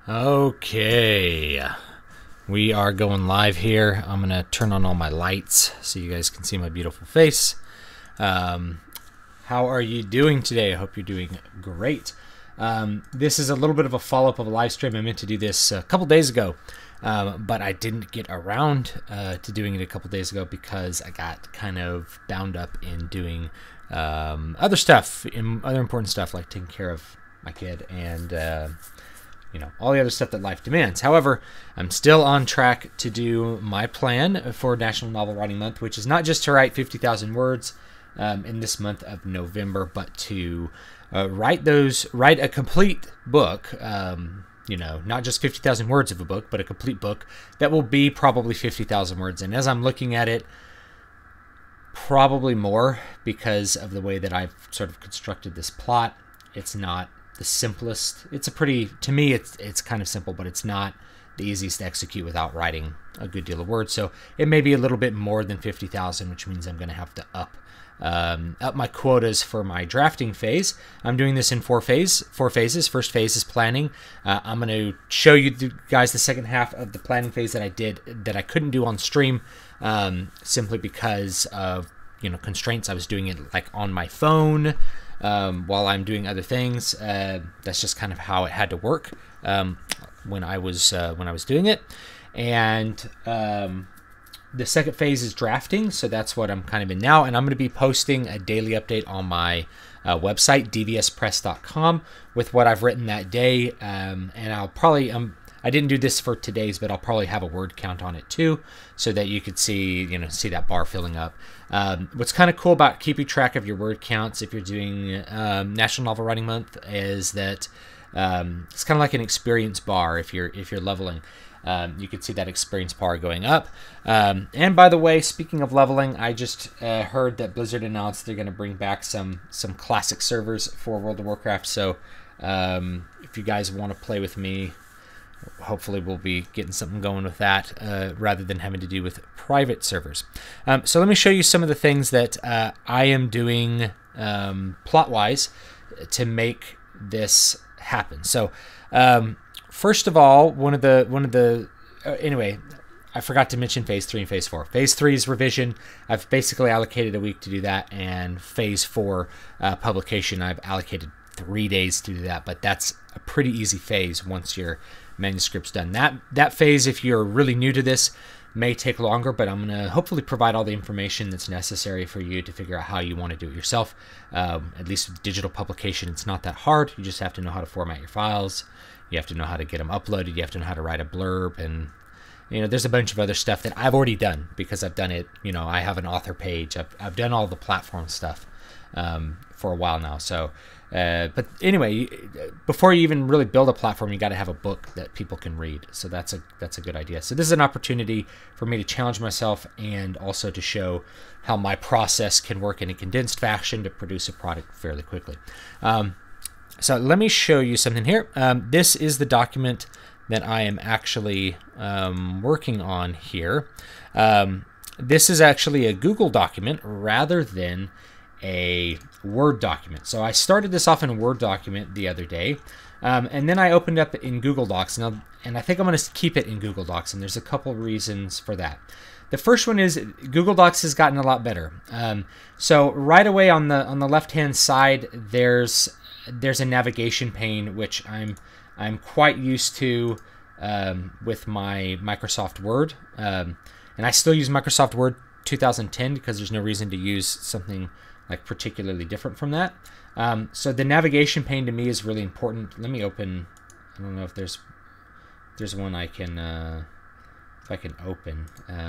Okay, we are going live here. I'm gonna turn on all my lights so you guys can see my beautiful face. How are you doing today? I hope you're doing great. This is a little bit of a follow-up of a live stream. I meant to do this a couple days ago, but I didn't get around to doing it a couple days ago because I got kind of bound up in doing other stuff, other important stuff like taking care of my kid and all the other stuff that life demands. However, I'm still on track to do my plan for National Novel Writing Month, which is not just to write 50,000 words in this month of November, but to write a complete book, not just 50,000 words of a book, but a complete book that will be probably 50,000 words. And as I'm looking at it, probably more because of the way that I've sort of constructed this plot. It's not the simplest. To me, it's kind of simple, but it's not the easiest to execute without writing a good deal of words. So it may be a little bit more than 50,000, which means I'm going to have to up my quotas for my drafting phase. I'm doing this in four phases. First phase is planning. I'm going to show you guys the second half of the planning phase that I couldn't do on stream simply because of constraints. I was doing it like on my phone while I'm doing other things. That's just kind of how it had to work when I was doing it. And the second phase is drafting, so that's what I'm kind of in now. And I'm going to be posting a daily update on my website, dvspress.com, with what I've written that day. And I'll probably I didn't do this for today's, but I'll probably have a word count on it too, so that you could see that bar filling up. What's kind of cool about keeping track of your word counts if you're doing National Novel Writing Month is that it's kind of like an experience bar if you're leveling. You can see that experience bar going up. And by the way, speaking of leveling, I just heard that Blizzard announced they're going to bring back some classic servers for World of Warcraft. So if you guys want to play with me, hopefully we'll be getting something going with that rather than having to do with private servers. So let me show you some of the things that I am doing plot-wise to make this happen. So first of all, anyway, I forgot to mention phase 3 and phase 4. Phase 3 is revision. I've basically allocated a week to do that, and phase 4 publication, I've allocated 3 days to do that, but that's a pretty easy phase once your manuscript's done. That phase, if you're really new to this, may take longer, but I'm going to hopefully provide all the information that's necessary for you to figure out how you want to do it yourself. At least with digital publication, it's not that hard. You just have to know how to format your files. You have to know how to get them uploaded. You have to know how to write a blurb, and there's a bunch of other stuff that I've already done because I've done it. I have an author page. I've done all the platform stuff for a while now. So, but anyway, before you even really build a platform, you got to have a book that people can read. So that's a good idea. So this is an opportunity for me to challenge myself and also to show how my process can work in a condensed fashion to produce a product fairly quickly. So let me show you something here. This is the document that I am actually working on here. This is actually a Google document rather than a Word document. So I started this off in a Word document the other day, and then I opened up in Google Docs. Now, and I think I'm going to keep it in Google Docs, and there's a couple reasons for that. The first one is Google Docs has gotten a lot better. So right away on the left-hand side, there's a navigation pane, which I'm quite used to with my Microsoft Word, and I still use Microsoft Word 2010 because there's no reason to use something like particularly different from that. So the navigation pane to me is really important. Let me open. I don't know if there's one I can if I can open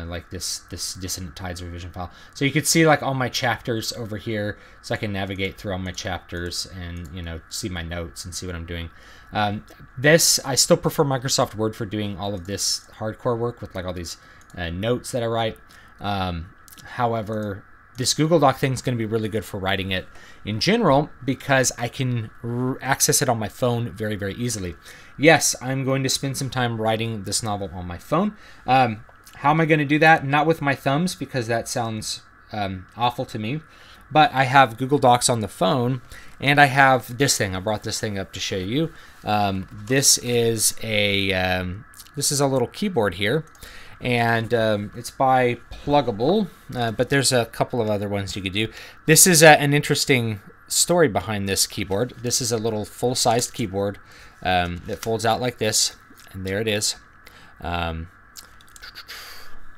like this Dissonant Tides revision file. So you could see like all my chapters over here, so I can navigate through all my chapters and see my notes and see what I'm doing. I still prefer Microsoft Word for doing all of this hardcore work with like all these notes that I write. However, this Google Doc thing is going to be really good for writing it in general because I can access it on my phone very, very easily. Yes, I'm going to spend some time writing this novel on my phone. How am I going to do that? Not with my thumbs because that sounds awful to me. But I have Google Docs on the phone, And I have this thing. I brought this thing up to show you. This is a little keyboard here, and it's by Pluggable, but there's a couple of other ones you could do. This is an interesting story behind this keyboard. This is a little full-sized keyboard that folds out like this, and there it is.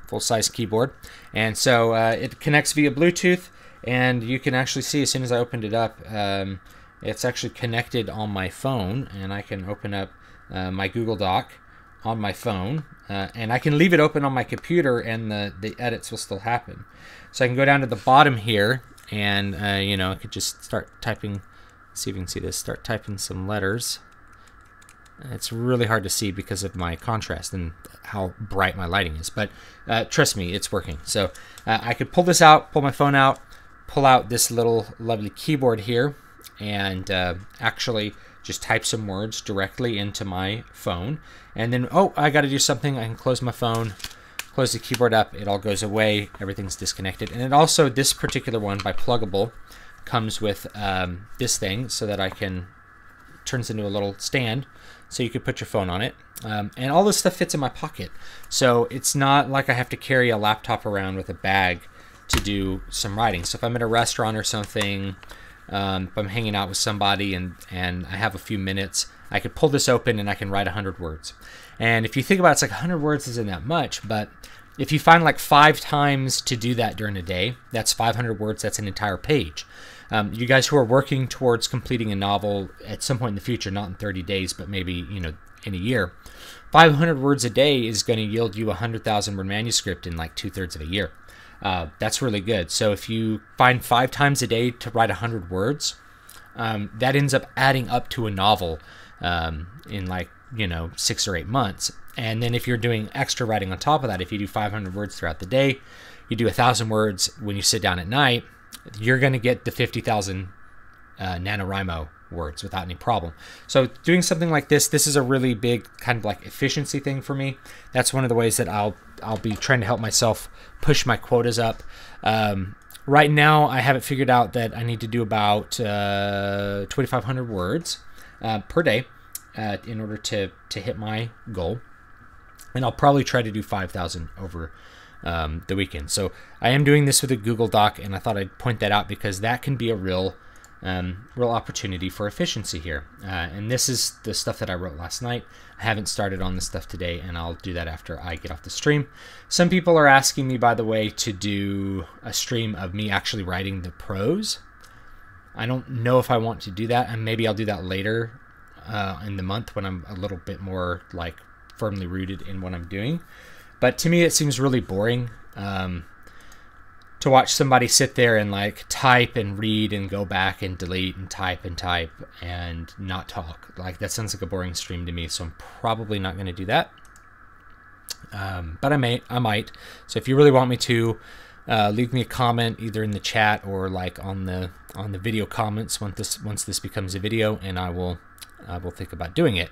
Full-size keyboard, and so it connects via Bluetooth, and you can actually see as soon as I opened it up, it's actually connected on my phone, and I can open up my Google Doc on my phone, and I can leave it open on my computer, and the edits will still happen. So I can go down to the bottom here, and you know, I could just start typing. See if you can see this. Start typing some letters. It's really hard to see because of my contrast and how bright my lighting is, but trust me, it's working. So I could pull this out, pull my phone out, pull out this little lovely keyboard here, and actually just type some words directly into my phone. And then, oh, I got to do something. I can close my phone, close the keyboard up, it all goes away, everything's disconnected. And it also, this particular one by Pluggable, comes with this thing so that I can, turns into a little stand, so you could put your phone on it. And all this stuff fits in my pocket. So it's not like I have to carry a laptop around with a bag to do some writing. So if I'm at a restaurant or something, if I'm hanging out with somebody and I have a few minutes, I could pull this open and I can write 100 words. And if you think about it, it's like 100 words isn't that much, but if you find like 5 times to do that during a day, that's 500 words, that's an entire page. You guys who are working towards completing a novel at some point in the future, not in 30 days, but maybe, you know, in a year, 500 words a day is going to yield you a 100,000 word manuscript in like 2/3 of a year. That's really good. So if you find 5 times a day to write 100 words, that ends up adding up to a novel in like, you know, 6 or 8 months. And then if you're doing extra writing on top of that, if you do 500 words throughout the day, you do 1,000 words when you sit down at night, you're going to get the 50,000 NaNoWriMo words without any problem. So doing something like this is a really big kind of like efficiency thing for me. That's one of the ways that I'll be trying to help myself push my quotas up. Right now, I have it figured out that I need to do about 2,500 words per day in order to hit my goal. And I'll probably try to do 5,000 over the weekend. So I am doing this with a Google Doc, and I thought I'd point that out because that can be a real opportunity for efficiency here. And this is the stuff that I wrote last night. I haven't started on this stuff today, and I'll do that after I get off the stream. Some people are asking me, by the way, to do a stream of me actually writing the prose. I don't know if I want to do that, and maybe I'll do that later in the month when I'm a little bit more like firmly rooted in what I'm doing. But to me, it seems really boring to watch somebody sit there and like type and read and go back and delete and type and not talk. Like, that sounds like a boring stream to me, so I'm probably not going to do that. But I might. So if you really want me to, leave me a comment either in the chat or like on the video comments once this becomes a video, and I will think about doing it.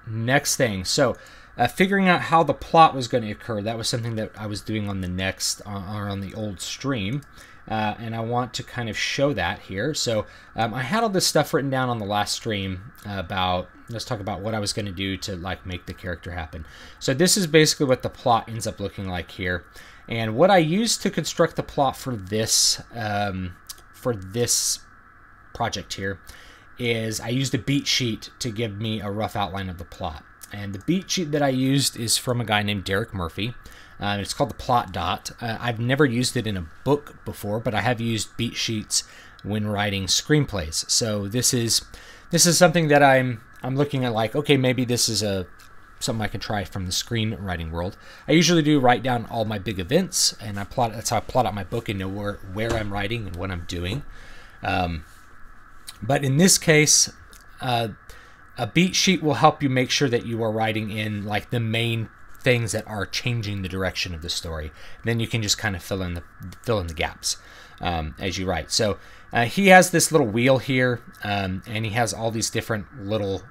Next thing, so figuring out how the plot was going to occur. That was something that I was doing on the next, or on the old stream, and I want to kind of show that here. So I had all this stuff written down on the last stream about, let's talk about what I was going to do to like make the character happen. So this is basically what the plot ends up looking like here, and what I used to construct the plot for this project here is I used a beat sheet to give me a rough outline of the plot. And the beat sheet that I used is from a guy named Derek Murphy. It's called the Plot Dot. I've never used it in a book before, but I have used beat sheets when writing screenplays. So this is something that I'm looking at, like, okay, maybe this is something I can try from the screenwriting world. I usually do write down all my big events, and that's how I plot out my book and know where I'm writing and what I'm doing. But in this case, a beat sheet will help you make sure that you are writing in like the main things that are changing the direction of the story. Then you can just kind of fill in the gaps as you write. So he has this little wheel here, and he has all these different little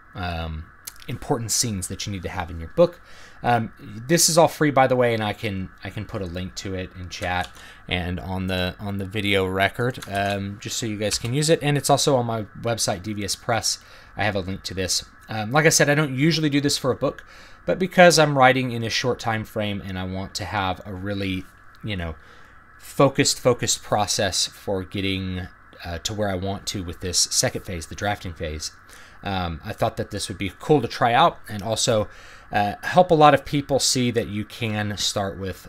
important scenes that you need to have in your book. This is all free, by the way, and I can put a link to it in chat and on the video record, just so you guys can use it. And it's also on my website, DVS Press. I have a link to this. Like I said, I don't usually do this for a book, but because I'm writing in a short time frame and I want to have a really, focused process for getting to where I want to with this second phase, the drafting phase, I thought that this would be cool to try out, and also help a lot of people see that you can start with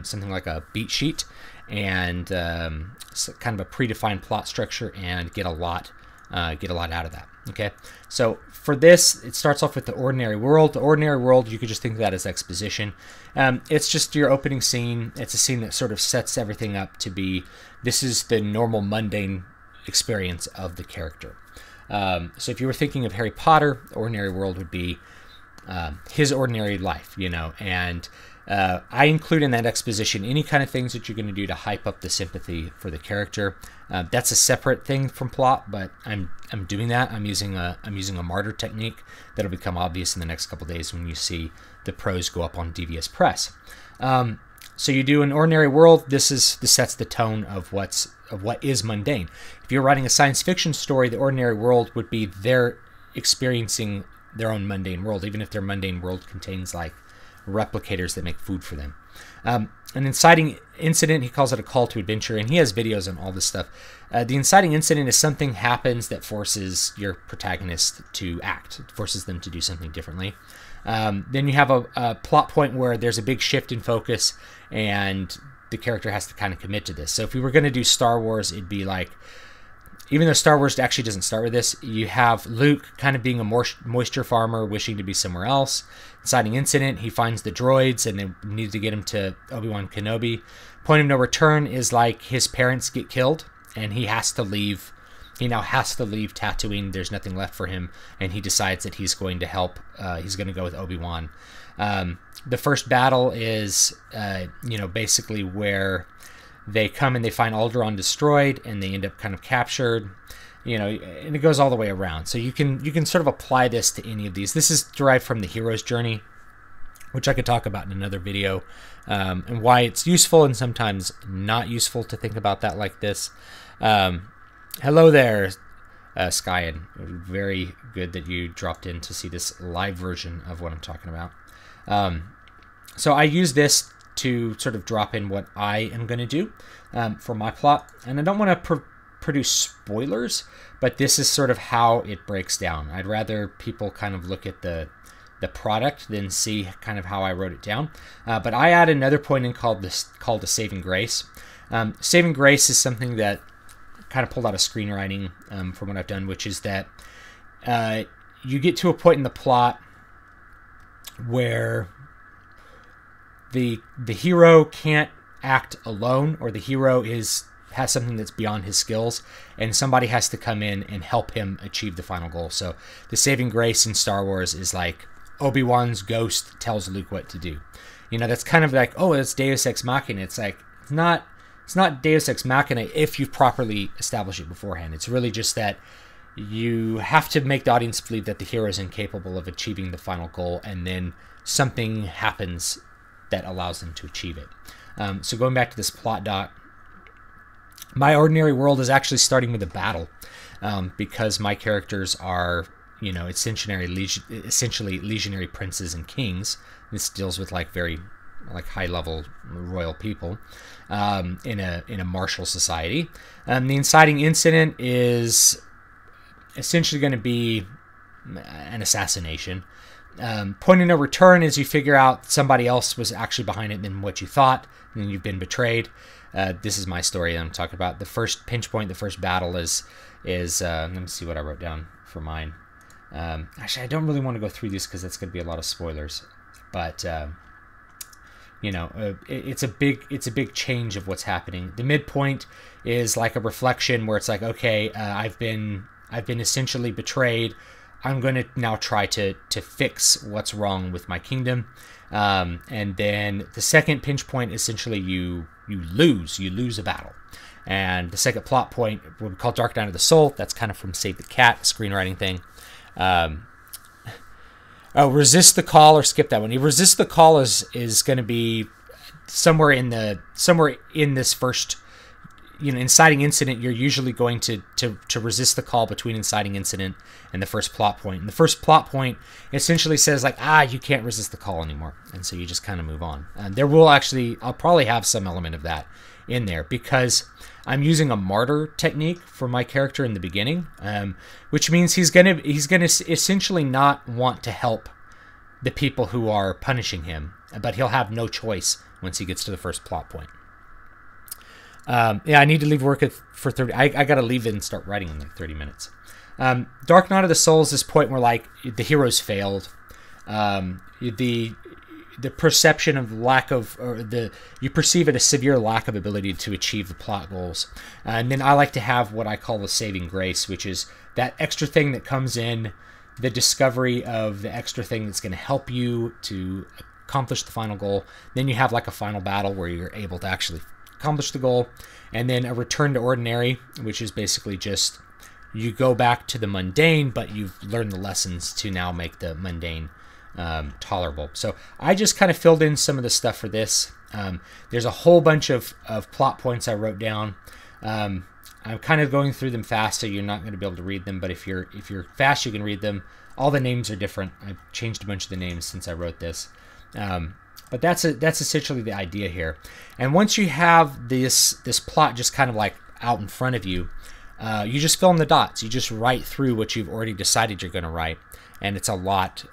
something like a beat sheet and kind of a predefined plot structure and get a lot out of that. Okay, so for this, it starts off with the ordinary world. The ordinary world, you could just think of that as exposition. It's just your opening scene. It's a scene that sort of sets everything up to be, this is the normal mundane experience of the character. So if you were thinking of Harry Potter, the ordinary world would be his ordinary life, and I include in that exposition any kind of things that you're going to do to hype up the sympathy for the character. That's a separate thing from plot, but I'm doing that. I'm using a martyr technique that'll become obvious in the next couple days when you see the prose go up on DVS Press. So you do an ordinary world. This sets the tone of what is mundane. If you're writing a science fiction story, the ordinary world would be they're experiencing their own mundane world, even if their mundane world contains like replicators that make food for them. An inciting incident, he calls it a call to adventure, and he has videos on all this stuff. The inciting incident is something happens that forces your protagonist to act. It forces them to do something differently. Then you have a plot point where there's a big shift in focus, and the character has to kind of commit to this. So if we were going to do Star Wars, it'd be like, even though Star Wars actually doesn't start with this, you have Luke kind of being a moisture farmer wishing to be somewhere else. Inciting incident, he finds the droids and they need to get him to Obi-Wan Kenobi. Point of no return is like his parents get killed and he has to leave. He now has to leave Tatooine. There's nothing left for him, and he decides that he's going to help. He's going to go with Obi-Wan. The first battle is, basically where they come and they find Alderaan destroyed, and they end up kind of captured. And it goes all the way around. So you can sort of apply this to any of these. This is derived from the hero's journey, which I could talk about in another video, and why it's useful and sometimes not useful to think about that like this. Hello there, Skyen. Very good that you dropped in to see this live version of what I'm talking about. So I use this to sort of drop in what I am going to do for my plot. And I don't want to produce spoilers, but this is sort of how it breaks down. I'd rather people kind of look at the product than see kind of how I wrote it down. But I add another point in called a saving grace. Saving grace is something that kind of pulled out of screenwriting from what I've done, which is that you get to a point in the plot where the hero can't act alone, or the hero has something that's beyond his skills, and somebody has to come in and help him achieve the final goal. So the saving grace in Star Wars is like Obi-Wan's ghost tells Luke what to do. That's kind of like, oh, it's Deus Ex Machina. It's like, it's not Deus Ex Machina if you've properly established it beforehand. It's really just that you have to make the audience believe that the hero is incapable of achieving the final goal, and then something happens that allows them to achieve it. So going back to this plot doc, my ordinary world is actually starting with a battle, because my characters are, essentially legionary princes and kings. This deals with very high-level royal people in a martial society. The inciting incident is essentially going to be an assassination. Point of no return is you figure out somebody else was actually behind it than what you thought, and you've been betrayed. This is my story that I'm talking about. The first pinch point, the first battle is let me see what I wrote down for mine. Actually, I don't really want to go through this because that's going to be a lot of spoilers, but it's a big change of what's happening. The midpoint is like a reflection where it's like, okay, I've been essentially betrayed. I'm going to now try to fix what's wrong with my kingdom. And then the second pinch point, essentially you lose a battle. And the second plot point, what we call Dark Night of the Soul, that's kind of from Save the Cat, screenwriting thing. Oh, resist the call or skip that one. You resist the call is going to be somewhere in this first, inciting incident. You're usually going to resist the call between inciting incident and the first plot point. And the first plot point essentially says like, you can't resist the call anymore, and so you just kind of move on. And I'll probably have some element of that in there because I'm using a martyr technique for my character in the beginning, which means he's gonna essentially not want to help the people who are punishing him, but he'll have no choice once he gets to the first plot point. I need to leave work for 30. I gotta leave and start writing in like 30 minutes. Dark Night of the Soul is this point where like the heroes failed. The perception of you perceive it a severe lack of ability to achieve the plot goals. And then I like to have what I call the saving grace, which is that extra thing that comes in, the discovery of the extra thing that's going to help you to accomplish the final goal. Then you have like a final battle where you're able to actually accomplish the goal. And then a return to ordinary, which is basically just you go back to the mundane, but you've learned the lessons to now make the mundane tolerable. So I just kind of filled in some of the stuff for this. There's a whole bunch of plot points I wrote down. I'm kind of going through them fast, so you're not going to be able to read them, but if you're fast, you can read them. All the names are different. I've changed a bunch of the names since I wrote this. But that's essentially the idea here. And once you have this plot just kind of like out in front of you, you just fill in the dots. You just write through what you've already decided you're going to write. And it's a lot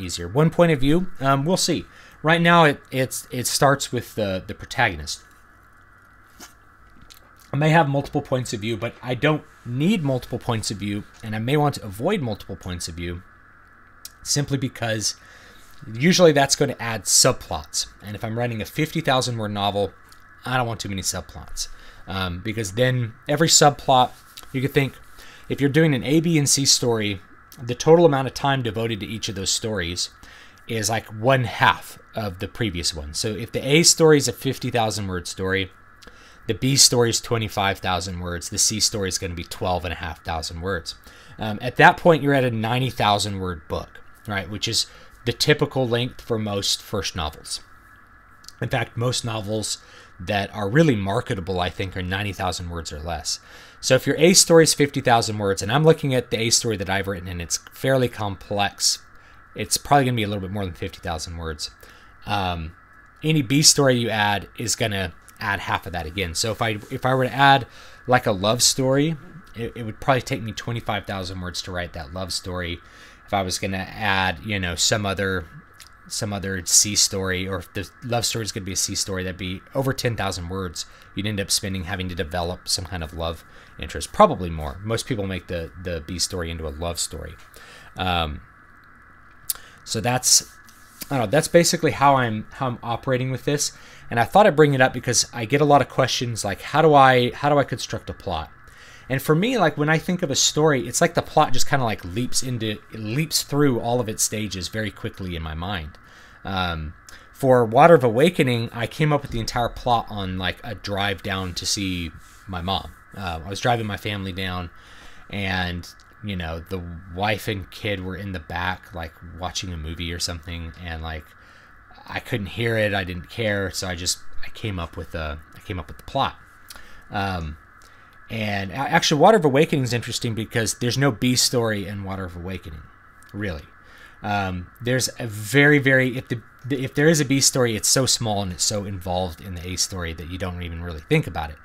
easier. One point of view, we'll see. Right now, it starts with the protagonist. I may have multiple points of view, but I don't need multiple points of view, and I may want to avoid multiple points of view, simply because usually that's going to add subplots. And if I'm writing a 50,000 word novel, I don't want too many subplots, because then every subplot, you could think, if you're doing an A, B, and C story, the total amount of time devoted to each of those stories is like 1/2 of the previous one. So if the A story is a 50,000 word story, the B story is 25,000 words, the C story is going to be 12,500 words. At that point, you're at a 90,000 word book, right? Which is the typical length for most first novels. In fact, most novels that are really marketable, I think, are 90,000 words or less. So if your A story is 50,000 words, and I'm looking at the A story that I've written, and it's fairly complex, it's probably going to be a little bit more than 50,000 words. Any B story you add is going to add half of that again. So if I were to add like a love story, it would probably take me 25,000 words to write that love story. If I was going to add, some other C story, or if the love story is going to be a C story, that'd be over 10,000 words. You'd end up having to develop some kind of love interest, probably more. Most people make the B story into a love story. So that's basically how I'm operating with this. And I thought I'd bring it up because I get a lot of questions like, how do I construct a plot? And for me, like when I think of a story, it's like the plot just kind of like leaps through all of its stages very quickly in my mind. For Water of Awakening, I came up with the entire plot on like a drive down to see my mom. I was driving my family down, and the wife and kid were in the back like watching a movie or something, and like I couldn't hear it, I didn't care, so I came up with the plot. And actually, Water of Awakening is interesting because there's no B story in Water of Awakening, really. There's a very, very, if there is a B story, it's so small and it's so involved in the A story that you don't even really think about it.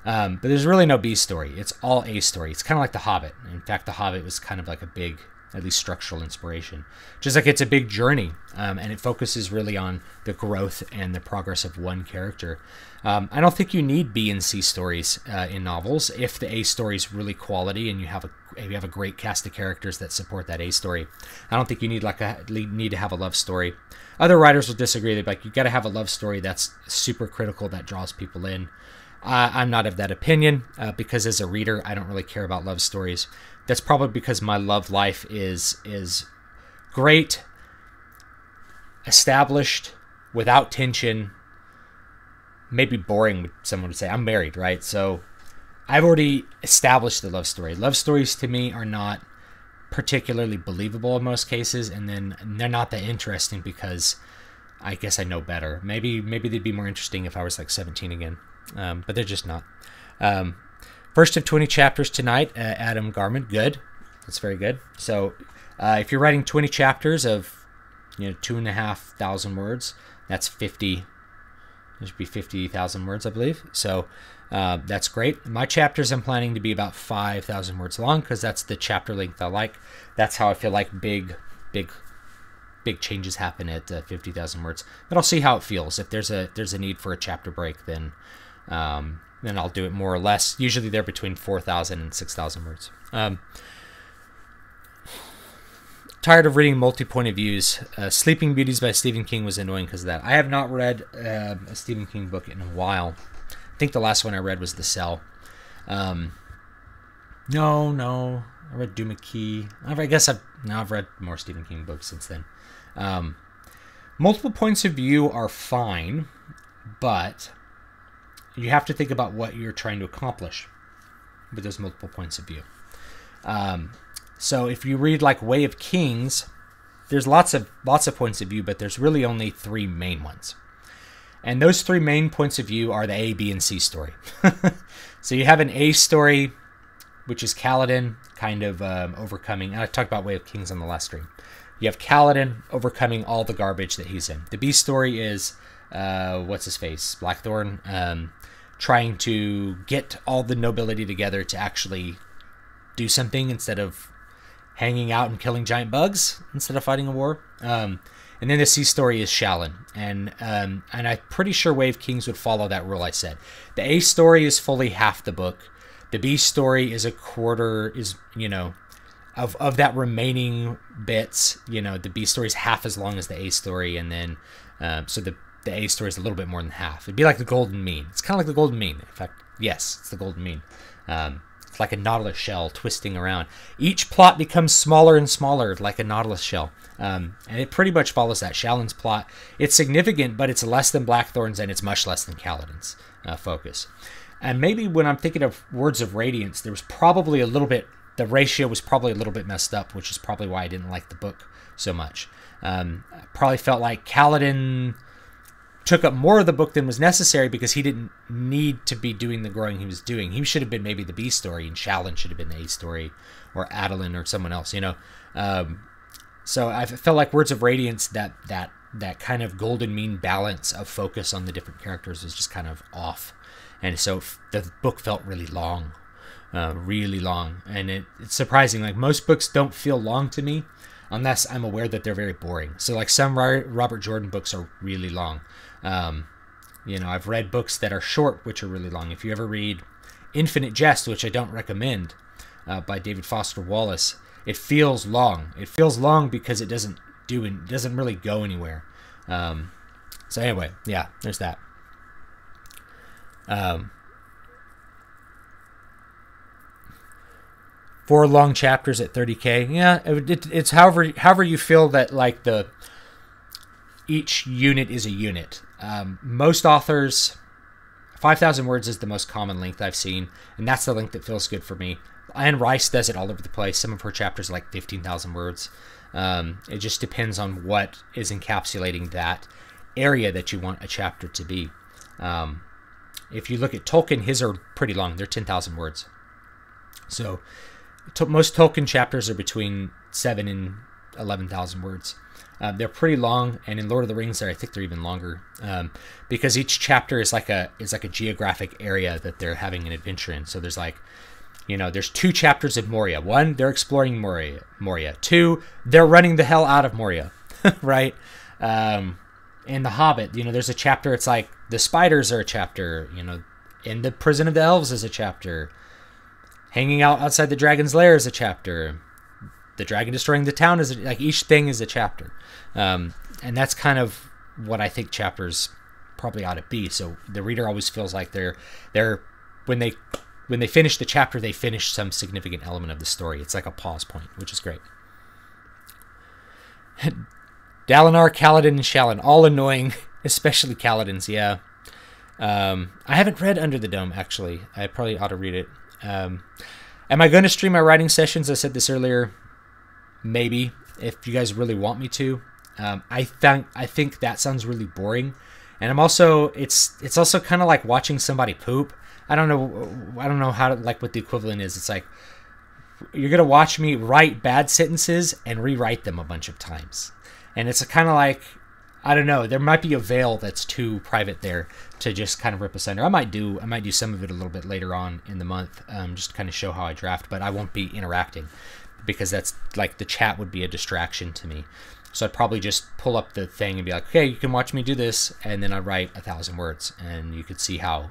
But there's really no B story. It's all A story. It's kind of like The Hobbit. In fact, The Hobbit was kind of like a big, at least structural inspiration. Just like it's a big journey, and it focuses really on the growth and the progress of one character. I don't think you need B and C stories in novels if the A story is really quality and you have a great cast of characters that support that A story. I don't think you need to have a love story. Other writers will disagree. They're like, you got to have a love story that's super critical, that draws people in. I'm not of that opinion because as a reader, I don't really care about love stories. That's probably because my love life is great, established, without tension, maybe boring, someone would say. I'm married, right? So I've already established the love story. Love stories to me are not particularly believable in most cases, and then they're not that interesting because I guess I know better. Maybe they'd be more interesting if I was like 17 again, but they're just not. First of 20 chapters tonight, Adam Garman. Good. That's very good. So if you're writing 20 chapters of 2,500 words, that's 50. There should be 50,000 words, I believe. So that's great. My chapters I'm planning to be about 5,000 words long because that's the chapter length I like. That's how I feel like big changes happen at 50,000 words. But I'll see how it feels. If there's a need for a chapter break, then I'll do it more or less. Usually they're between 4,000 and 6,000 words. Tired of reading multi-point of views. Sleeping Beauties by Stephen King was annoying because of that. I have not read a Stephen King book in a while. I think the last one I read was The Cell. No. I read Doom McKee. I guess I've read more Stephen King books since then. Multiple points of view are fine, but you have to think about what you're trying to accomplish with those multiple points of view. So if you read like Way of Kings, there's lots of points of view, but there's really only 3 main ones. And those 3 main points of view are the A, B, and C story. So you have an A story, which is Kaladin kind of overcoming, and I talked about Way of Kings on the last stream. You have Kaladin overcoming all the garbage that he's in. The B story is, what's his face? Blackthorn, trying to get all the nobility together to actually do something instead of hanging out and killing giant bugs instead of fighting a war. And then the C story is Shallan, and I'm pretty sure Way of Kings would follow that rule I said. The A story is fully half the book. The B story is a quarter, of that remaining bits. The B story is half as long as the A story, and then so the A story is a little bit more than half. It'd be like the golden mean. It's kind of like the golden mean. In fact, yes, it's the golden mean. It's like a nautilus shell twisting around. Each plot becomes smaller and smaller, like a nautilus shell. And it pretty much follows that. Shallan's plot, it's significant, but it's less than Blackthorn's, and it's much less than Kaladin's focus. And maybe when I'm thinking of Words of Radiance, there was probably a little bit, the ratio was probably a little bit messed up, which is probably why I didn't like the book so much. I probably felt like Kaladin took up more of the book than was necessary because he didn't need to be doing the growing he was doing. He should have been maybe the B story, and Shallan should have been the A story, or Adolin or someone else, So I felt like Words of Radiance, that kind of golden mean balance of focus on the different characters was just kind of off. And so the book felt really long, and it's surprising. Like, most books don't feel long to me unless I'm aware that they're very boring. So like some Robert Jordan books are really long. I've read books that are short, which are really long. If you ever read Infinite Jest, which I don't recommend, by David Foster Wallace, it feels long. It feels long because it doesn't really go anywhere. So anyway, yeah, there's that. 4 long chapters at 30K. Yeah, it's however you feel that, like, each unit is a unit. Most authors, 5,000 words is the most common length I've seen, and that's the length that feels good for me. Anne Rice does it all over the place. Some of her chapters are like 15,000 words. It just depends on what is encapsulating that area that you want a chapter to be. If you look at Tolkien, his are pretty long. They're 10,000 words. So most Tolkien chapters are between 7 and 11,000 words. They're pretty long, and in Lord of the Rings, I think they're even longer, because each chapter is like a geographic area that they're having an adventure in. So there's there's 2 chapters of Moria. 1, they're exploring Moria. 2, they're running the hell out of Moria, right? In The Hobbit, there's a chapter. It's like the spiders are a chapter. In the Prison of the Elves is a chapter. Hanging out outside the dragon's lair is a chapter. The dragon destroying the town is each thing is a chapter, and that's kind of what I think chapters probably ought to be. So the reader always feels like they're when they finish the chapter, they finish some significant element of the story. It's like a pause point, which is great. Dalinar, Kaladin, and Shallan, all annoying, especially Kaladin's. Yeah, I haven't read Under the Dome, actually. I probably ought to read it. Am I going to stream my writing sessions? I said this earlier. maybe, if you guys really want me to. I think that sounds really boring, and it's also kind of like watching somebody poop. I don't know how to, like, what the equivalent is. It's like you're gonna watch me write bad sentences and rewrite them a bunch of times, and it's kind of like, I don't know. There might be a veil that's too private there to just kind of rip asunder. I might do some of it a little bit later on in the month, just to kind of show how I draft, but I won't be interacting because that's like, the chat would be a distraction to me. So I'd probably just pull up the thing and be like, okay, you can watch me do this, and then I'd write 1,000 words, and you could see how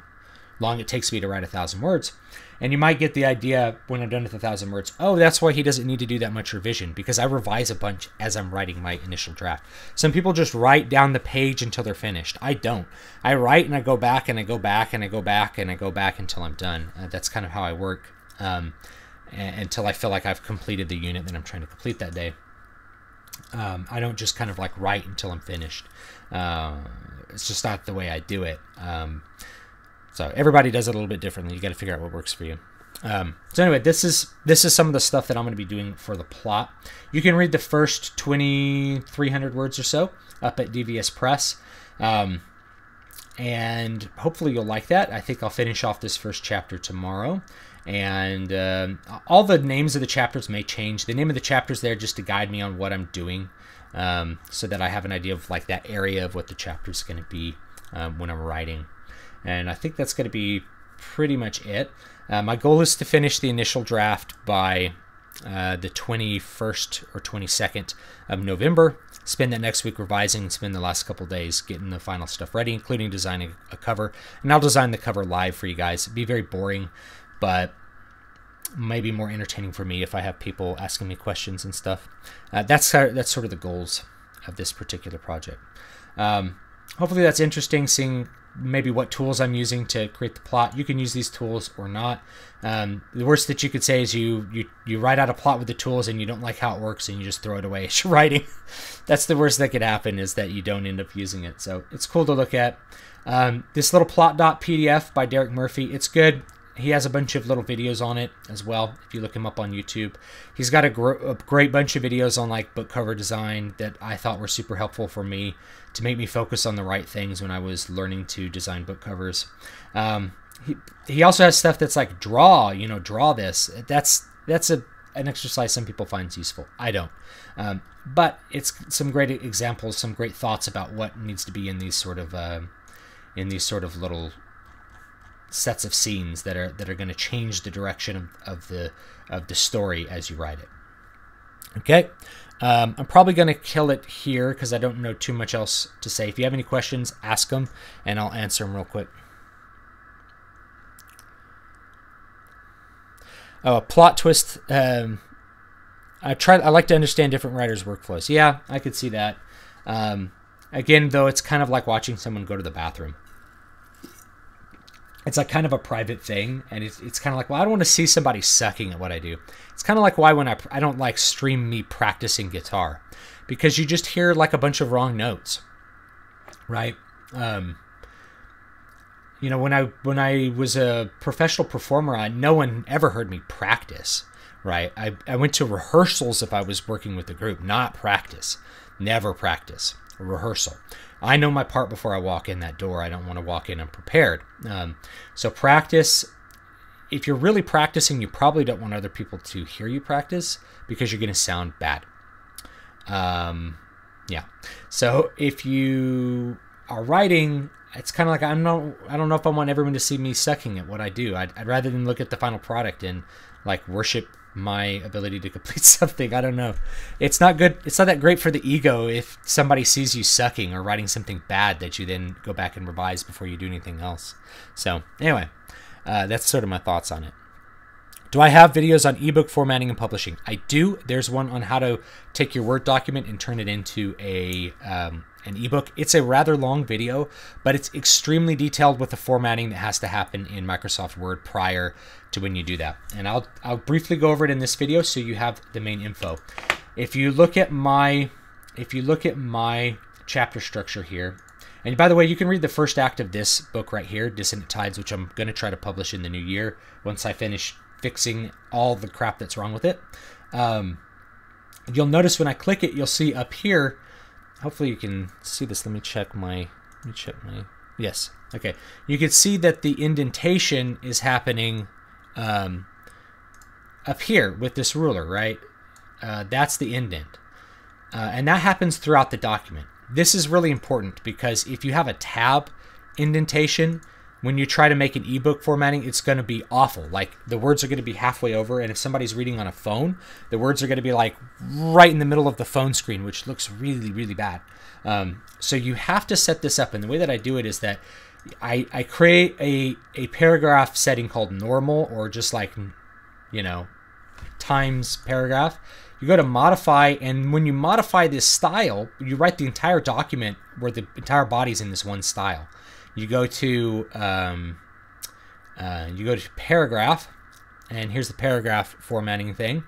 long it takes me to write 1,000 words. And you might get the idea when I'm done with 1,000 words, oh, that's why he doesn't need to do that much revision, because I revise a bunch as I'm writing my initial draft. Some people just write down the page until they're finished. I don't. I write and I go back and I go back and I go back and I go back until I'm done. That's kind of how I work, until I feel like I've completed the unit that I'm trying to complete that day. I don't just kind of like write until I'm finished. It's just not the way I do it. So everybody does it a little bit differently. You got to figure out what works for you. So anyway, this is some of the stuff that I'm going to be doing for the plot. You can read the first 2,300 words or so up at DVS Press. And hopefully you'll like that. I think I'll finish off this first chapter tomorrow. And all the names of the chapters may change. The name of the chapter's there just to guide me on what I'm doing, so that I have an idea of like that area of what the chapter's going to be when I'm writing. And I think that's going to be pretty much it. My goal is to finish the initial draft by the 21st or 22nd of November. Spend that next week revising, and spend the last couple days getting the final stuff ready, including designing a cover. And I'll design the cover live for you guys. It'd be very boring, but maybe more entertaining for me if I have people asking me questions and stuff. That's sort of the goals of this particular project. Hopefully that's interesting, seeing maybe what tools I'm using to create the plot. You can use these tools or not. The worst that you could say is you write out a plot with the tools and you don't like how it works and you just throw it away as you're writing. That's the worst that could happen, is that you don't end up using it. So it's cool to look at. This little plot.pdf by Derek Murphy, it's good. He has a bunch of little videos on it as well, if you look him up on YouTube. He's got a great bunch of videos on like book cover design that I thought were super helpful for me to make me focus on the right things when I was learning to design book covers. He also has stuff that's like draw this. That's an exercise some people find useful. I don't. But it's some great examples, some great thoughts about what needs to be in these sort of little sets of scenes that are going to change the direction of the story as you write it. Okay, I'm probably going to kill it here because I don't know too much else to say. If you have any questions, ask them, and I'll answer them real quick. Oh, a plot twist. I like to understand different writers' workflows. Yeah, I could see that. Again, though, it's kind of like watching someone go to the bathroom. It's like kind of a private thing, and it's kind of like, well, I don't want to see somebody sucking at what I do. It's kind of like why when I don't like stream me practicing guitar, because you just hear like a bunch of wrong notes, right? You know, when I was a professional performer, no one ever heard me practice, right? I went to rehearsals if I was working with a group, not practice. Never practice. Rehearsal. I know my part before I walk in that door. I don't want to walk in unprepared. So practice. If you're really practicing, you probably don't want other people to hear you practice because you're going to sound bad. Yeah. So if you are writing, it's kind of like I don't know if I want everyone to see me sucking at what I do. I'd rather than look at the final product and like worship my ability to complete something. I don't know. It's not good. It's not that great for the ego if somebody sees you sucking or writing something bad that you then go back and revise before you do anything else. So anyway, that's sort of my thoughts on it. Do I have videos on ebook formatting and publishing? I do. There's one on how to take your Word document and turn it into an ebook. It's a rather long video, but it's extremely detailed with the formatting that has to happen in Microsoft Word prior to when you do that. And I'll briefly go over it in this video so you have the main info. If you look at my chapter structure here, and by the way, you can read the first act of this book right here, Dissonant Tides, which I'm going to try to publish in the new year once I finish fixing all the crap that's wrong with it. you'll notice when I click it, you'll see up here, hopefully you can see this. Let me check my, yes. Okay. You can see that the indentation is happening up here with this ruler, right? That's the indent. And that happens throughout the document. This is really important because if you have a tab indentation, when you try to make an ebook formatting, it's going to be awful. Like the words are going to be halfway over, and if somebody's reading on a phone, the words are going to be like right in the middle of the phone screen, which looks really, really bad. So you have to set this up, and the way that I do it is that I create a paragraph setting called normal, or just like, you know, times paragraph. You go to modify, and when you modify this style, you write the entire document where the entire body's in this one style. You go to paragraph, and here's the paragraph formatting thing.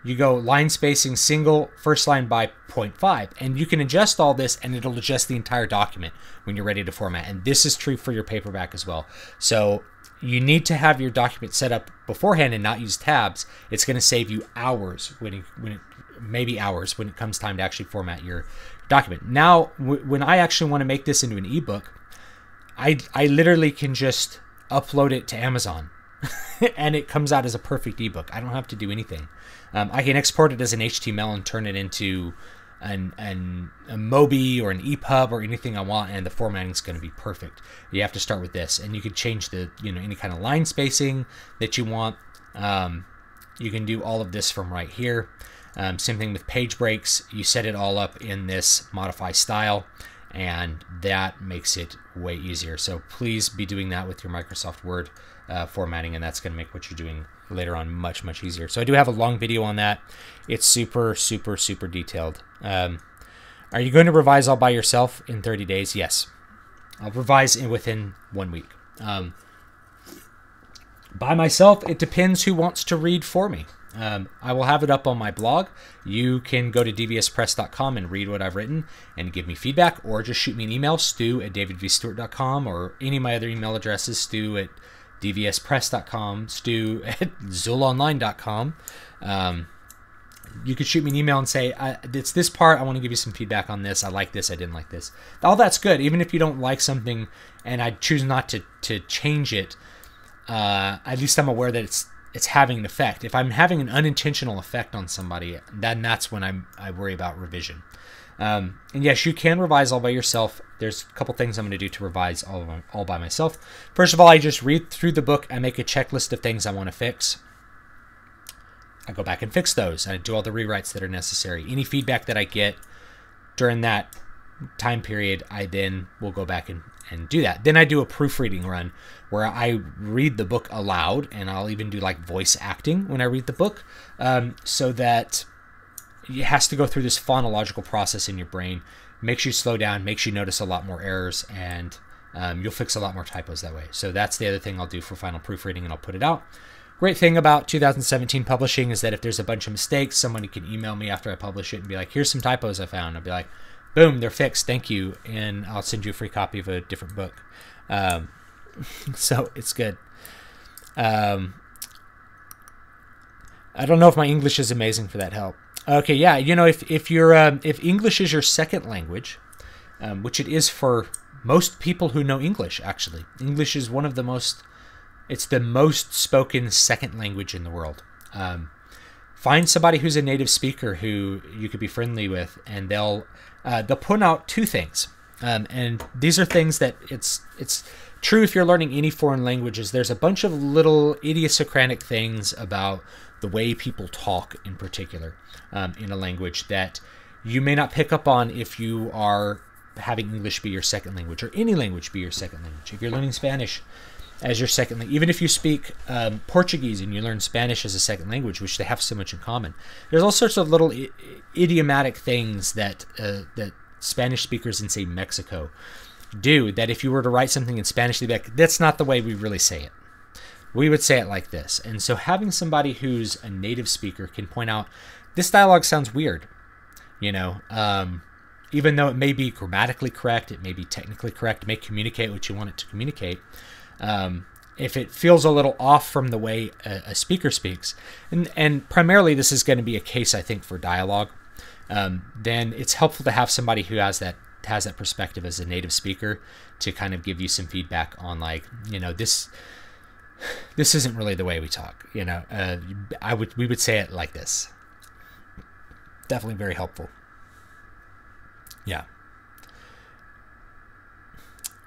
You go line spacing single, first line by 0.5, and you can adjust all this, and it'll adjust the entire document when you're ready to format. And this is true for your paperback as well. So you need to have your document set up beforehand and not use tabs. It's going to save you hours maybe hours when it comes time to actually format your document. Now, when I actually want to make this into an ebook, I literally can just upload it to Amazon and it comes out as a perfect ebook. I don't have to do anything. I can export it as an HTML and turn it into a Mobi or an EPUB or anything I want, and the formatting is going to be perfect. You have to start with this, and you can change the, you know, any kind of line spacing that you want. You can do all of this from right here. Same thing with page breaks. You set it all up in this modify style, and that makes it way easier. So please be doing that with your Microsoft Word formatting, and that's going to make what you're doing later on much, much easier. So I do have a long video on that. It's super, super, super detailed. Are you going to revise all by yourself in 30 days? Yes. I'll revise within 1 week. By myself, it depends who wants to read for me. I will have it up on my blog. You can go to dvspress.com and read what I've written and give me feedback, or just shoot me an email, stu@davidvstewart.com, or any of my other email addresses, stu@dvspress.com, stu@zulonline.com. You could shoot me an email and say, it's this part, I want to give you some feedback on this. I like this, I didn't like this. All that's good. Even if you don't like something and I choose not to change it, at least I'm aware that it's having an effect. If I'm having an unintentional effect on somebody, then that's when I worry about revision. And yes, you can revise all by yourself. There's a couple things I'm going to do to revise all by myself. First of all, I just read through the book. I make a checklist of things I want to fix. I go back and fix those. I do all the rewrites that are necessary. Any feedback that I get during that time period, I then will go back and do that. Then I do a proofreading run where I read the book aloud, and I'll even do like voice acting when I read the book, so that it has to go through this phonological process in your brain. Makes you slow down, makes you notice a lot more errors, and you'll fix a lot more typos that way. So that's the other thing I'll do for final proofreading, and I'll put it out. Great thing about 2017 publishing is that if there's a bunch of mistakes, somebody can email me after I publish it and be like, here's some typos I found. I'll be like, boom, they're fixed, thank you, and I'll send you a free copy of a different book. So it's good. I don't know if my English is amazing for that help. Okay, yeah, you know, if English is your second language, which it is for most people who know English, actually. English is one of the most, it's the most spoken second language in the world. Find somebody who's a native speaker who you could be friendly with, and they'll point out two things. And these are things that it's true if you're learning any foreign languages. There's a bunch of little idiosyncratic things about the way people talk in particular in a language that you may not pick up on if you are having English be your second language, or any language be your second language. If you're learning Spanish as your second language, even if you speak Portuguese and you learn Spanish as a second language, which they have so much in common, there's all sorts of little idiomatic things that that Spanish speakers in, say, Mexico do, that if you were to write something in Spanish, they'd be like, that's not the way we really say it. We would say it like this. And so having somebody who's a native speaker can point out, this dialogue sounds weird, you know, even though it may be grammatically correct, it may be technically correct, it may communicate what you want it to communicate. if it feels a little off from the way a speaker speaks, and primarily this is going to be a case, I think, for dialogue, then it's helpful to have somebody who has that perspective as a native speaker to kind of give you some feedback on, like, this isn't really the way we talk. We would say it like this. Definitely very helpful. Yeah.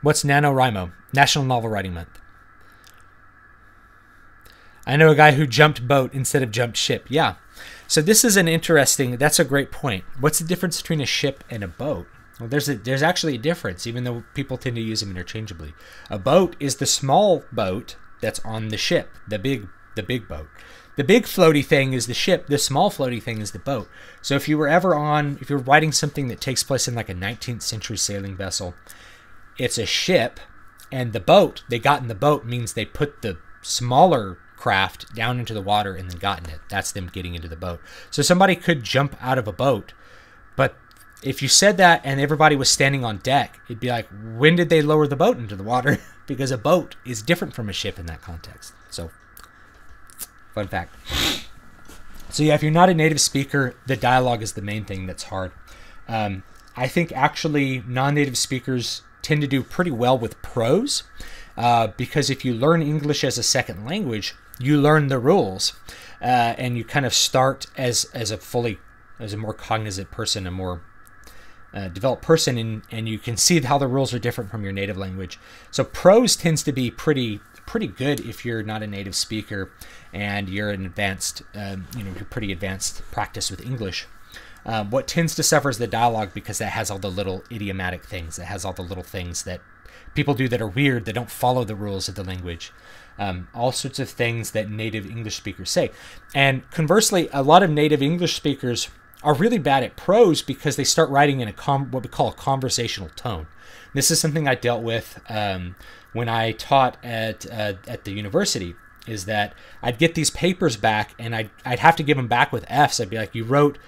What's NaNoWriMo? National Novel Writing Month. I know a guy who jumped boat instead of jumped ship. Yeah. So this is that's a great point. What's the difference between a ship and a boat? Well, there's actually a difference, even though people tend to use them interchangeably. A boat is the small boat that's on the ship, the big boat. The big floaty thing is the ship. The small floaty thing is the boat. So if you're writing something that takes place in like a 19th century sailing vessel, it's a ship, and the boat they got in the boat means they put the smaller craft down into the water and then got in it. That's them getting into the boat. So somebody could jump out of a boat, but if you said that and everybody was standing on deck, it'd be like, when did they lower the boat into the water? Because a boat is different from a ship in that context. So, fun fact. So yeah, if you're not a native speaker, the dialogue is the main thing that's hard. I think actually non-native speakers tend to do pretty well with prose, because if you learn English as a second language, you learn the rules, and you kind of start as a more cognizant person, a more developed person, and you can see how the rules are different from your native language. So prose tends to be pretty good if you're not a native speaker and you're an advanced, you're pretty advanced practice with English. What tends to suffer is the dialogue, because that has all the little idiomatic things. It has all the little things that people do that are weird, that don't follow the rules of the language. All sorts of things that native English speakers say. And conversely, a lot of native English speakers are really bad at prose because they start writing in what we call a conversational tone. This is something I dealt with when I taught at the university, is that I'd get these papers back and I'd have to give them back with F's. I'd be like, you wrote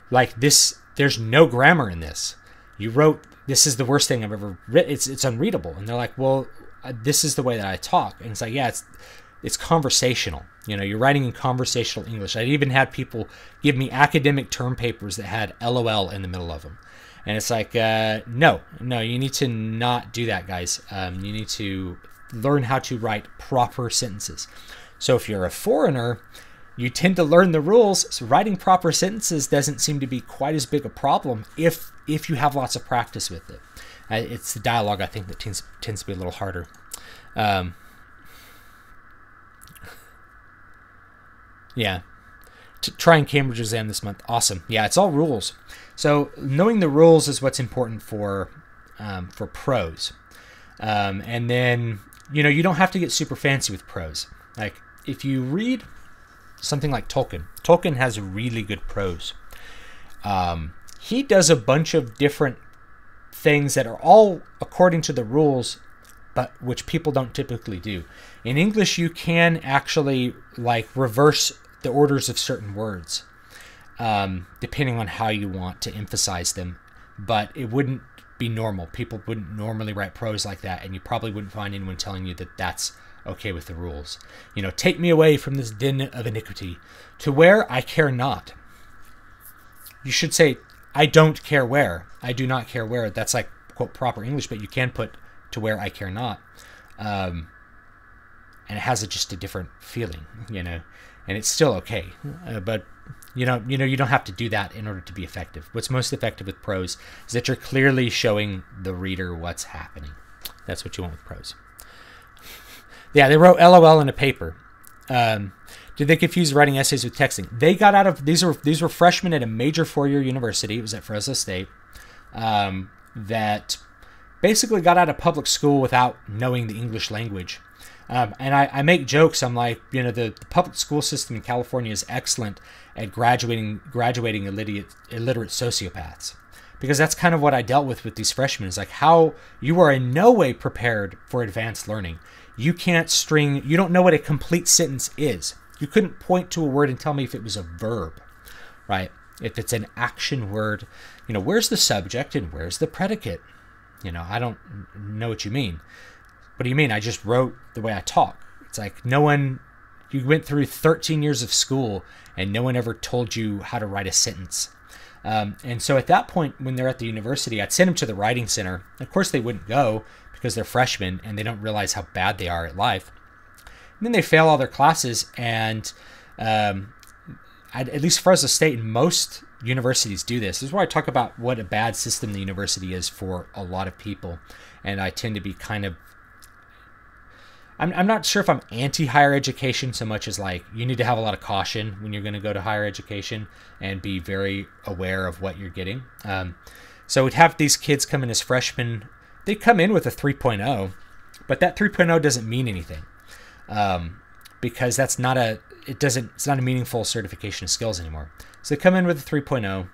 like this, there's no grammar in this. You wrote, this is the worst thing I've ever written. It's unreadable. And they're like, well, this is the way that I talk. And it's like, yeah, it's conversational. You're writing in conversational English. I even had people give me academic term papers that had LOL in the middle of them. And it's like, no, you need to not do that, guys. You need to learn how to write proper sentences. So if you're a foreigner, you tend to learn the rules. So writing proper sentences doesn't seem to be quite as big a problem if you have lots of practice with it. It's the dialogue, I think, that tends to be a little harder. Yeah. Trying Cambridge exam this month. Awesome. Yeah, it's all rules. So knowing the rules is what's important for prose. And then, you don't have to get super fancy with prose. Like, if you read something like Tolkien has really good prose. He does a bunch of different things that are all according to the rules, but which people don't typically do. In English, you can actually like reverse the orders of certain words, depending on how you want to emphasize them, but it wouldn't be normal. People wouldn't normally write prose like that, and you probably wouldn't find anyone telling you that that's okay with the rules. Take me away from this den of iniquity to where I care not. You should say, I don't care where. I do not care where. That's like, quote, proper English, but you can put to where I care not. And it has just a different feeling, and it's still okay. But you don't have to do that in order to be effective. What's most effective with prose is that you're clearly showing the reader what's happening. That's what you want with prose. Yeah, they wrote LOL in a paper. Did they confuse writing essays with texting? They got out of these were freshmen at a major four-year university. It was at Fresno State. That basically got out of public school without knowing the English language. And I make jokes. I'm like, the public school system in California is excellent at graduating illiterate sociopaths. Because that's kind of what I dealt with these freshmen. Is like, how you are in no way prepared for advanced learning. You don't know what a complete sentence is. You couldn't point to a word and tell me if it was a verb, right? If it's an action word, where's the subject and where's the predicate? I don't know what you mean. What do you mean? I just wrote the way I talk. It's like you went through 13 years of school and no one ever told you how to write a sentence. And so at that point, when they're at the university, I'd send them to the writing center. Of course, they wouldn't go because they're freshmen and they don't realize how bad they are at life. And then they fail all their classes, and at least Fresno State and most universities do this. This is where I talk about what a bad system the university is for a lot of people. And I tend to be kind of, I'm not sure if I'm anti-higher education so much as like you need to have a lot of caution when you're going to go to higher education and be very aware of what you're getting. So we'd have these kids come in as freshmen. They come in with a 3.0, but that 3.0 doesn't mean anything because it's not a meaningful certification of skills anymore. So they come in with a 3.0.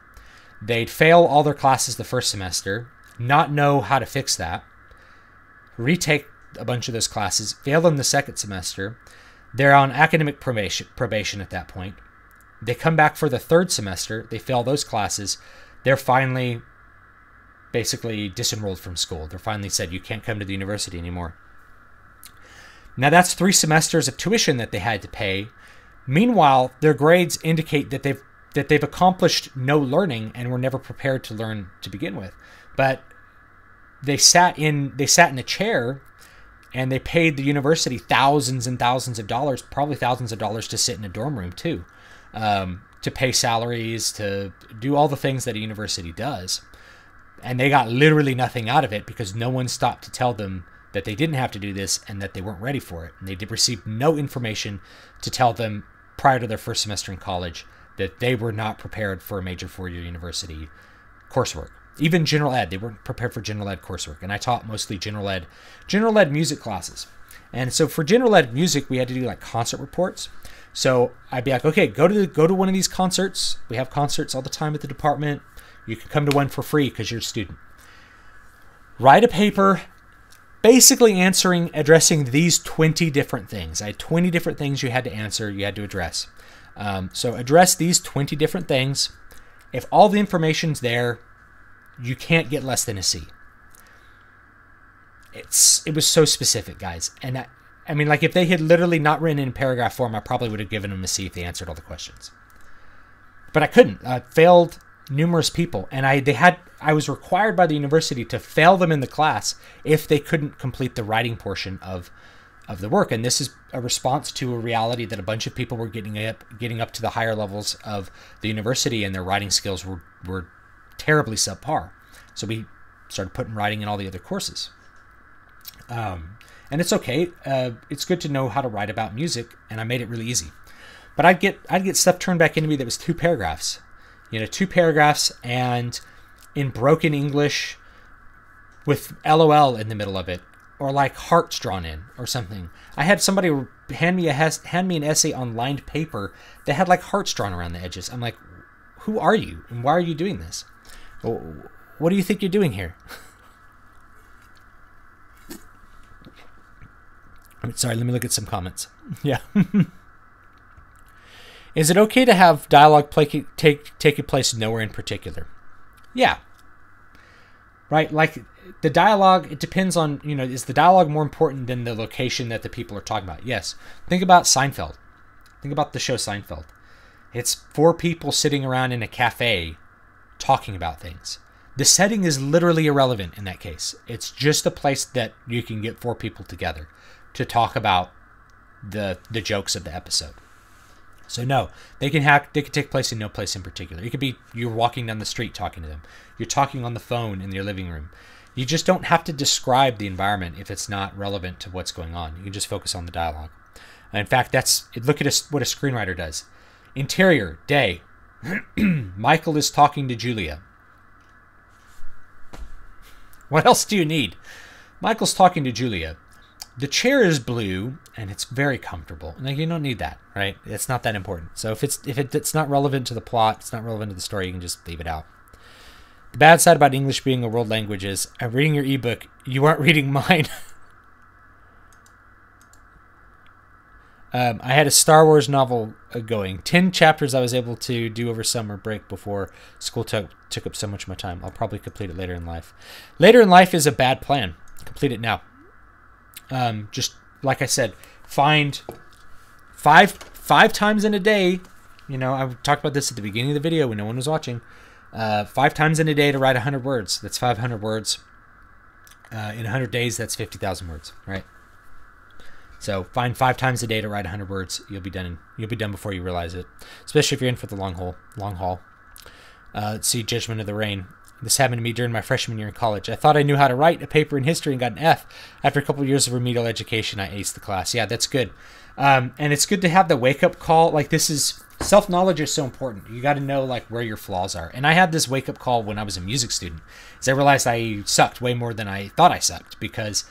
They'd fail all their classes the first semester, not know how to fix that, retake a bunch of those classes, fail them the second semester. They're on academic probation at that point. They come back for the third semester. They fail those classes. They're finally basically disenrolled from school. They're finally said, you can't come to the university anymore. Now that's 3 semesters of tuition that they had to pay. Meanwhile, their grades indicate that they've accomplished no learning and were never prepared to learn to begin with. But they sat in a chair and they paid the university thousands and thousands of dollars, probably thousands of dollars to sit in a dorm room too, to pay salaries, to do all the things that a university does. And they got literally nothing out of it because no one stopped to tell them that they didn't have to do this and that they weren't ready for it. And they did receive no information to tell them prior to their first semester in college that they were not prepared for a major 4-year university coursework. Even general ed, they weren't prepared for general ed coursework. And I taught mostly general ed music classes. And so for general ed music, we had to do like concert reports. So I'd be like, okay, go to one of these concerts. We have concerts all the time at the department. You can come to one for free because you're a student. Write a paper basically addressing these 20 different things. I had 20 different things you had to answer, you had to address. So address these 20 different things. If all the information's there, you can't get less than a C. It was so specific, guys. And I mean, like if they had literally not written in paragraph form, I probably would have given them a C if they answered all the questions. But I couldn't. I failed numerous people, and I was required by the university to fail them in the class if they couldn't complete the writing portion of the work. And this is a response to a reality that a bunch of people were getting up to the higher levels of the university, and their writing skills were terribly subpar. So we started putting writing in all the other courses. And it's okay. It's good to know how to write about music, and I made it really easy. But I'd get stuff turned back into me that was 2 paragraphs. 2 paragraphs and in broken English with LOL in the middle of it, or like hearts drawn in or something. I had somebody hand me an essay on lined paper that had like hearts drawn around the edges. I'm like, who are you and why are you doing this? What do you think you're doing here? Sorry, let me look at some comments. Yeah. Is it okay to have dialogue take place nowhere in particular? Yeah. Right? Like the dialogue, it depends on, is the dialogue more important than the location that the people are talking about? Yes. Think about Seinfeld. Think about the show Seinfeld. It's 4 people sitting around in a cafe talking about things. The setting is literally irrelevant in that case. It's just a place that you can get 4 people together to talk about the jokes of the episode. So no, they can take place in no place in particular. It could be you're walking down the street talking to them. You're talking on the phone in your living room. You just don't have to describe the environment if it's not relevant to what's going on. You can just focus on the dialogue. In fact, look at what a screenwriter does. Interior, day. Michael is talking to Julia. What else do you need? Michael's talking to Julia. The chair is blue and it's very comfortable. Like, you don't need that, right? It's not that important. So if it's not relevant to the plot, it's not relevant to the story, you can just leave it out. The bad side about English being a world language is I'm reading your ebook. You aren't reading mine. I had a Star Wars novel going. 10 chapters I was able to do over summer break before school took up so much of my time. I'll probably complete it later in life. Later in life is a bad plan. Complete it now. Just like I said, find five times in a day. You know, I talked about this at the beginning of the video when no one was watching. 5 times in a day to write 100 words. That's 500 words. In 100 days, that's 50,000 words, right? So find 5 times a day to write 100 words. You'll be done. You'll be done before you realize it. Especially if you're in for the long haul. Let's see, Judgment of the Rain. This happened to me during my freshman year in college. I thought I knew how to write a paper in history and got an F. After a couple of years of remedial education, I aced the class. Yeah, that's good. And it's good to have the wake-up call. Like, this is... Self-knowledge is so important. You got to know, like, where your flaws are. And I had this wake-up call when I was a music student. As I realized I sucked way more than I thought I sucked. Because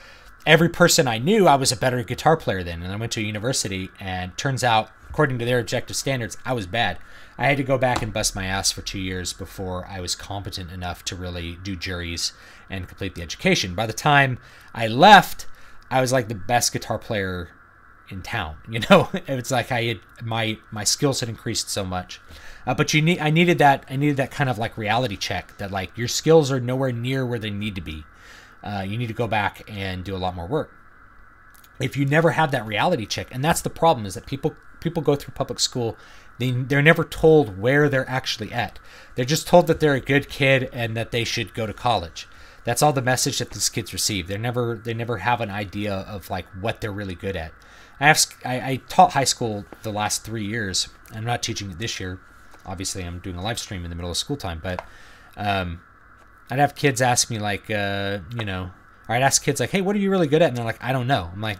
every person I knew, I was a better guitar player than. And I went to a university, and turns out, according to their objective standards, I was bad. I had to go back and bust my ass for 2 years before I was competent enough to really do juries and complete the education. By the time I left, I was like the best guitar player in town. You know, it's like I had my skills had increased so much. But I needed that kind of like reality check that like your skills are nowhere near where they need to be. You need to go back and do a lot more work. If you never have that reality check, and that's the problem, is that people go through public school, they're never told where they're actually at. They're just told that they're a good kid and that they should go to college. That's all the message that these kids receive. They never have an idea of like what they're really good at. I taught high school the last 3 years. I'm not teaching it this year. Obviously, I'm doing a live stream in the middle of school time, but I'd have kids ask me like, you know, or I'd ask kids like, hey, what are you really good at? And they're like, I don't know. I'm like,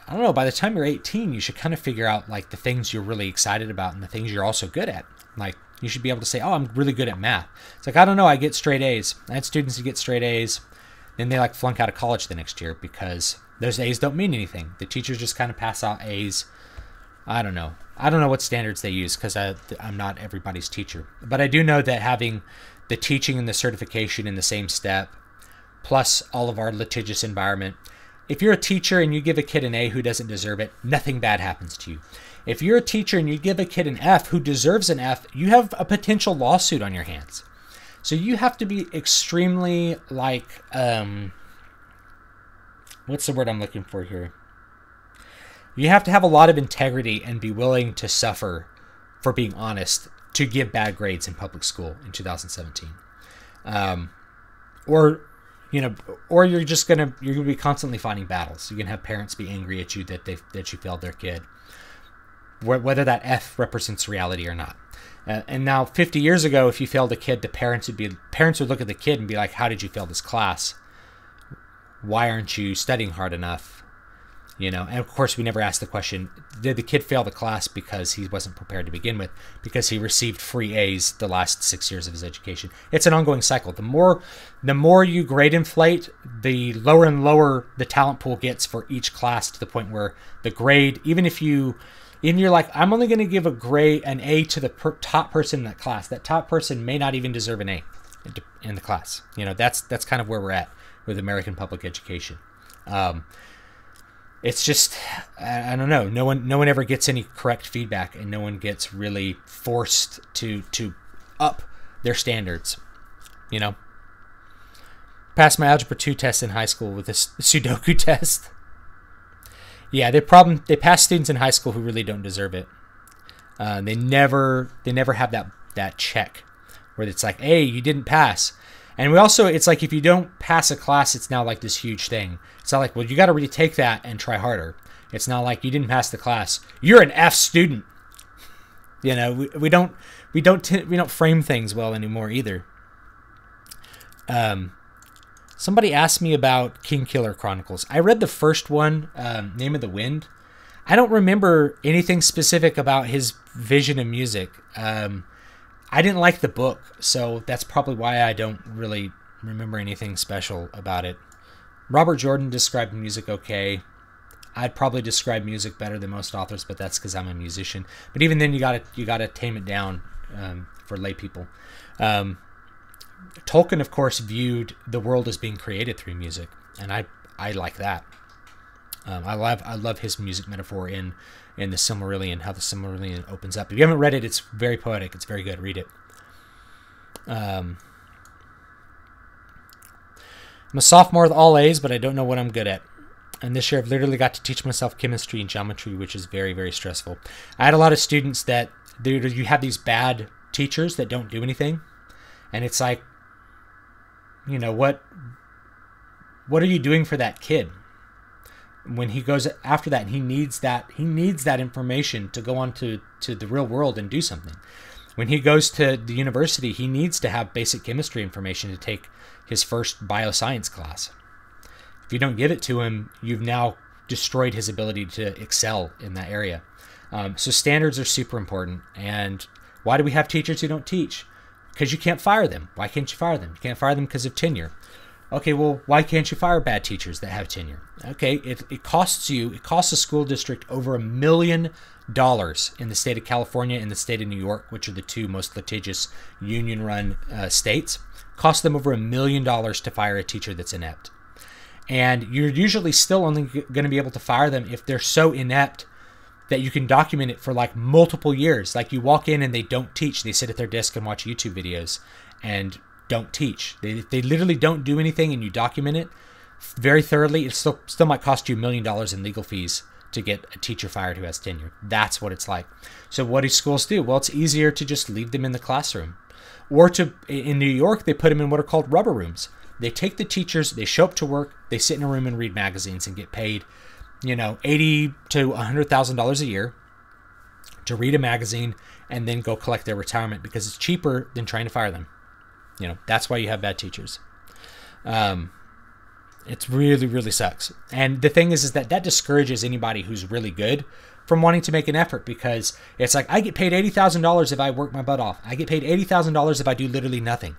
I don't know. By the time you're 18, you should kind of figure out like the things you're really excited about and the things you're also good at. Like, you should be able to say, oh, I'm really good at math. It's like, I don't know. I get straight A's. I had students who get straight A's. Then they like flunk out of college the next year because those A's don't mean anything. The teachers just kind of pass out A's. I don't know. I don't know what standards they use because I'm not everybody's teacher. But I do know that having the teaching and the certification in the same step, plus all of our litigious environment, if you're a teacher and you give a kid an A who doesn't deserve it, nothing bad happens to you. If you're a teacher and you give a kid an F who deserves an F, you have a potential lawsuit on your hands. So you have to be extremely like, what's the word I'm looking for here? You have to have a lot of integrity and be willing to suffer for being honest to give bad grades in public school in 2017. Or you're gonna be constantly fighting battles. You're gonna have parents be angry at you that you failed their kid, whether that F represents reality or not. And now, 50 years ago, if you failed a kid, the parents would look at the kid and be like, "How did you fail this class? Why aren't you studying hard enough?" You know, and of course, we never asked the question, did the kid fail the class because he wasn't prepared to begin with, because he received free A's the last 6 years of his education? It's an ongoing cycle. The more you grade inflate, the lower and lower the talent pool gets for each class, to the point where the grade, even you're like, I'm only going to give an A to the top person in that class. That top person may not even deserve an A in the class. You know, that's kind of where we're at with American public education. It's just, I don't know. No one ever gets any correct feedback, and no one gets really forced to up their standards. You know, passed my Algebra 2 test in high school with this Sudoku test. Yeah, they pass students in high school who really don't deserve it. They never have that check where it's like, hey, you didn't pass. And it's like, if you don't pass a class, it's now like this huge thing. It's not like, well, you got to retake that and try harder. It's not like you didn't pass the class, you're an F student. You know, we don't frame things well anymore either. Somebody asked me about Kingkiller Chronicles. I read the first one, Name of the Wind. I don't remember anything specific about his vision of music. I didn't like the book, so that's probably why I don't really remember anything special about it. Robert Jordan described music okay. I'd probably describe music better than most authors, but that's because I'm a musician. But even then, you gotta tame it down for lay people. Tolkien, of course, viewed the world as being created through music, and I like that. I love his music metaphor in the Silmarillion, how the Silmarillion opens up. If you haven't read it, it's very poetic. It's very good. Read it. I'm a sophomore with all A's, but I don't know what I'm good at. And this year I've literally got to teach myself chemistry and geometry, which is very, very stressful. I had a lot of students that you have these bad teachers that don't do anything. And it's like, you know, what are you doing for that kid? When he goes after that, and he needs that information to go on to the real world and do something. When he goes to the university, he needs to have basic chemistry information to take his first bioscience class. If you don't give it to him, you've now destroyed his ability to excel in that area. So standards are super important. And why do we have teachers who don't teach? Because you can't fire them. Why can't you fire them? You can't fire them because of tenure. Okay, well, why can't you fire bad teachers that have tenure? Okay, it costs a school district over $1 million in the state of California and the state of New York, which are the two most litigious union-run states. Costs them over $1 million to fire a teacher that's inept. And you're usually still only going to be able to fire them if they're so inept that you can document it for like multiple years. Like you walk in and they don't teach. They sit at their desk and watch YouTube videos and don't teach. They literally don't do anything, and you document it very thoroughly. It still might cost you $1 million in legal fees to get a teacher fired who has tenure. That's what it's like. So what do schools do? Well, it's easier to just leave them in the classroom. Or in New York, they put them in what are called rubber rooms. They take the teachers, they show up to work, they sit in a room and read magazines and get paid, you know, $80,000 to $100,000 a year to read a magazine and then go collect their retirement because it's cheaper than trying to fire them. You know, that's why you have bad teachers. It's really, really sucks. And the thing is that discourages anybody who's really good from wanting to make an effort, because it's like, I get paid $80,000 if I work my butt off. I get paid $80,000 if I do literally nothing.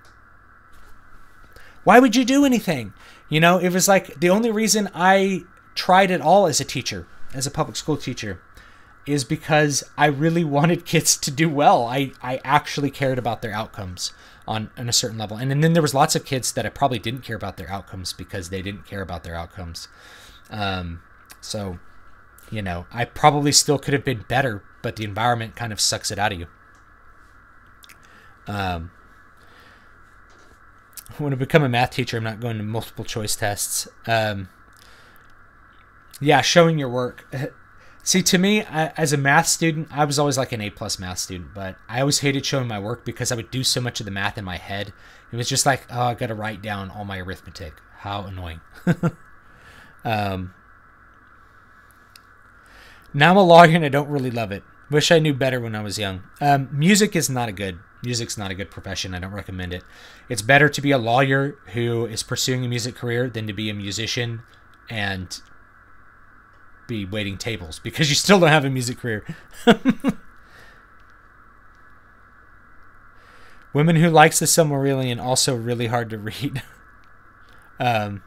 Why would you do anything? You know, it was like the only reason I tried at all as a teacher, as a public school teacher, is because I really wanted kids to do well. I actually cared about their outcomes on a certain level. And then there was lots of kids that I probably didn't care about their outcomes because they didn't care about their outcomes. So, you know, I probably still could have been better, but the environment kind of sucks it out of you. When I become a math teacher, I'm not going to multiple choice tests. Yeah, showing your work. See, to me, as a math student, I was always like an A+ math student, but I always hated showing my work because I would do so much of the math in my head. It was just like, oh, I got to write down all my arithmetic. How annoying. Now I'm a lawyer and I don't really love it. Wish I knew better when I was young. Music's not a good profession. I don't recommend it. It's better to be a lawyer who is pursuing a music career than to be a musician and be waiting tables, because you still don't have a music career. Women Who Likes the Silmarillion, also really hard to read. I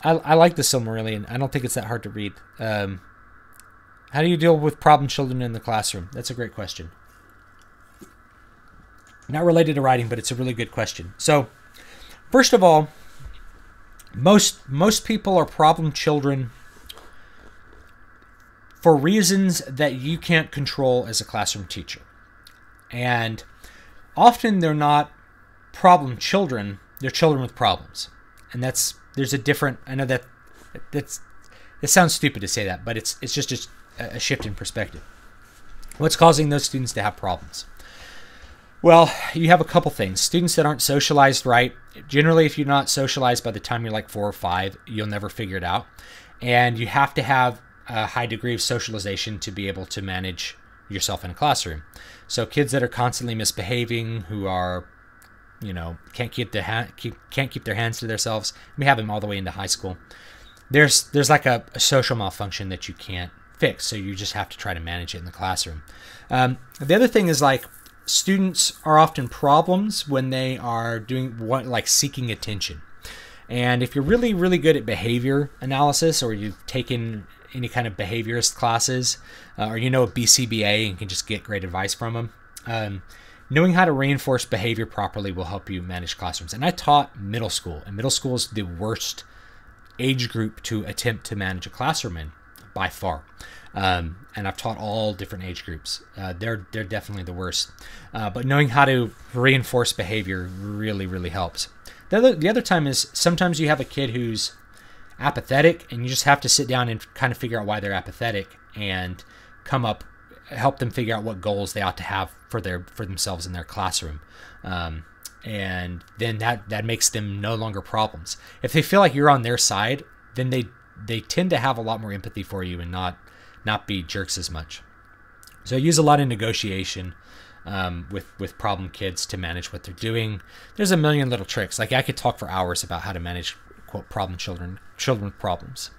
like the Silmarillion. I don't think it's that hard to read. How do you deal with problem children in the classroom? That's a great question. Not related to writing, but it's a really good question. So, first of all, most people are problem children for reasons that you can't control as a classroom teacher. And often they're not problem children, they're children with problems. And there's a different, I know it sounds stupid to say that, but it's just a shift in perspective. What's causing those students to have problems? Well, you have a couple things. Students that aren't socialized right. Generally, if you're not socialized by the time you're like 4 or 5, you'll never figure it out. And you have to have a high degree of socialization to be able to manage yourself in a classroom. So kids that are constantly misbehaving, who are, you know, can't keep their hands to themselves. We have them all the way into high school. There's like a social malfunction that you can't fix, so you just have to try to manage it in the classroom. The other thing is, like, students are often problems when they are doing like seeking attention. And if you're really, really good at behavior analysis, or you've taken any kind of behaviorist classes, or you know a BCBA and can just get great advice from them, knowing how to reinforce behavior properly will help you manage classrooms. And I taught middle school, and middle school is the worst age group to attempt to manage a classroom in by far. And I've taught all different age groups. They're definitely the worst. But knowing how to reinforce behavior really, really helps. The other time is sometimes you have a kid who's apathetic, and you just have to sit down and kind of figure out why they're apathetic and help them figure out what goals they ought to have for themselves in their classroom. And then that makes them no longer problems. If they feel like you're on their side, then they tend to have a lot more empathy for you and not be jerks as much. So I use a lot of negotiation with problem kids to manage what they're doing. There's a million little tricks. Like, I could talk for hours about how to manage, quote, problem children with problems.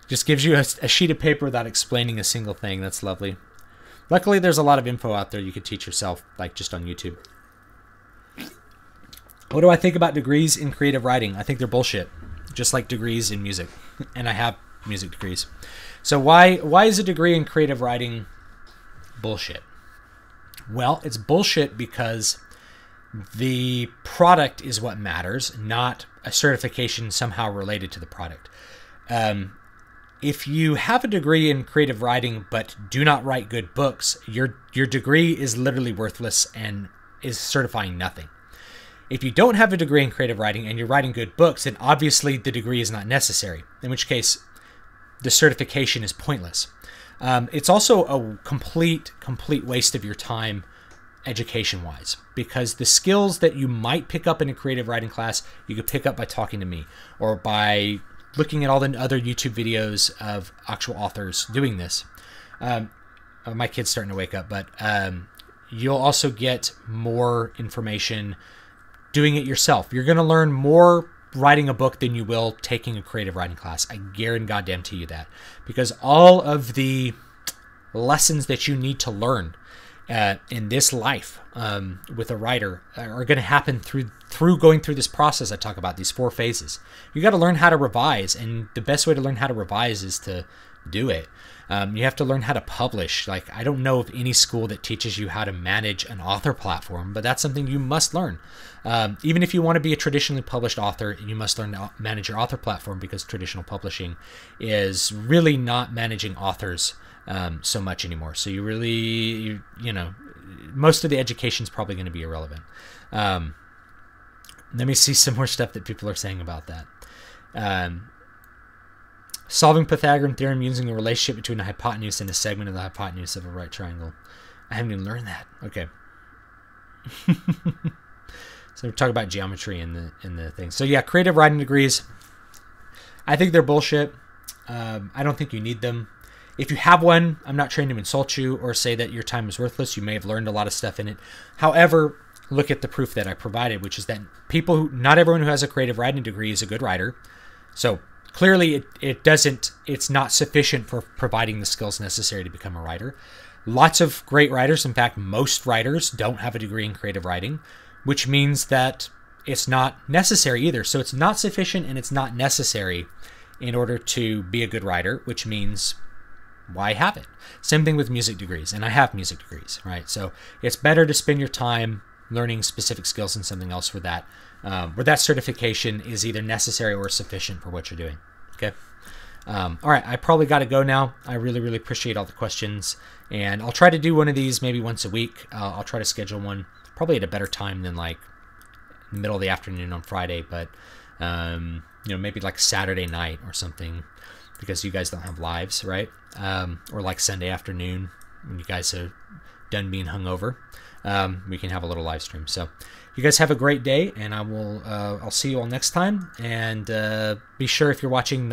Just gives you a sheet of paper without explaining a single thing. That's lovely. Luckily, there's a lot of info out there you could teach yourself, like just on YouTube. What do I think about degrees in creative writing? I think they're bullshit, just like degrees in music. And I have music degrees. So why is a degree in creative writing bullshit? Well, it's bullshit because the product is what matters, not a certification somehow related to the product. If you have a degree in creative writing but do not write good books, your degree is literally worthless and is certifying nothing. If you don't have a degree in creative writing and you're writing good books, then obviously the degree is not necessary, in which case the certification is pointless. It's also a complete waste of your time education-wise, because the skills that you might pick up in a creative writing class, you could pick up by talking to me or by looking at all the other YouTube videos of actual authors doing this. My kid's starting to wake up, but you'll also get more information doing it yourself. You're going to learn more writing a book than you will taking a creative writing class. I guarantee you that, because all of the lessons that you need to learn in this life with a writer are going to happen through going through this process I talk about, these 4 phases. You got to learn how to revise, and the best way to learn how to revise is to do it. You have to learn how to publish. Like, I don't know of any school that teaches you how to manage an author platform, but that's something you must learn. Even if you want to be a traditionally published author, you must learn to manage your author platform, because traditional publishing is really not managing authors so much anymore. So you really, you know, most of the education is probably going to be irrelevant. Let me see some more stuff that people are saying about that. Solving Pythagorean theorem using a relationship between a hypotenuse and a segment of the hypotenuse of a right triangle. I haven't even learned that. Okay. So we're talking about geometry in the thing. So yeah, creative writing degrees, I think they're bullshit. I don't think you need them. If you have one, I'm not trying to insult you or say that your time is worthless. You may have learned a lot of stuff in it. However, look at the proof that I provided, which is that not everyone who has a creative writing degree is a good writer. So clearly it's not sufficient for providing the skills necessary to become a writer. Lots of great writers, in fact, most writers don't have a degree in creative writing, which means that it's not necessary either. So it's not sufficient and it's not necessary in order to be a good writer, which means why have it? Same thing with music degrees, and I have music degrees, right? So it's better to spend your time learning specific skills in something else where that certification is either necessary or sufficient for what you're doing. Okay. All right, I probably got to go now. I really appreciate all the questions, and I'll try to do one of these maybe once a week. I'll try to schedule one probably at a better time than like the middle of the afternoon on Friday, but you know, maybe like Saturday night or something, because you guys don't have lives, right? Or like Sunday afternoon when you guys are done being hungover. We can have a little live stream. So you guys have a great day, and I'll see you all next time. And be sure, if you're watching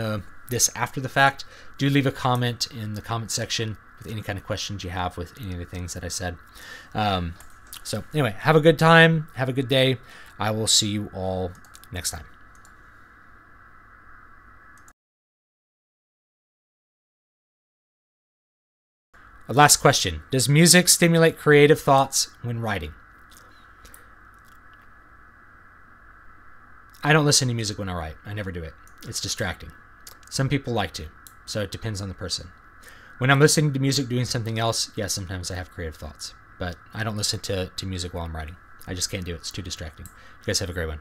this after the fact, do leave a comment in the comment section with any kind of questions you have with any of the things that I said. So anyway, have a good time, have a good day. I will see you all next time. Last question. Does music stimulate creative thoughts when writing? I don't listen to music when I write. I never do it. It's distracting. Some people like to, so it depends on the person. When I'm listening to music doing something else, yes, sometimes I have creative thoughts. But I don't listen to music while I'm writing. I just can't do it. It's too distracting. You guys have a great one.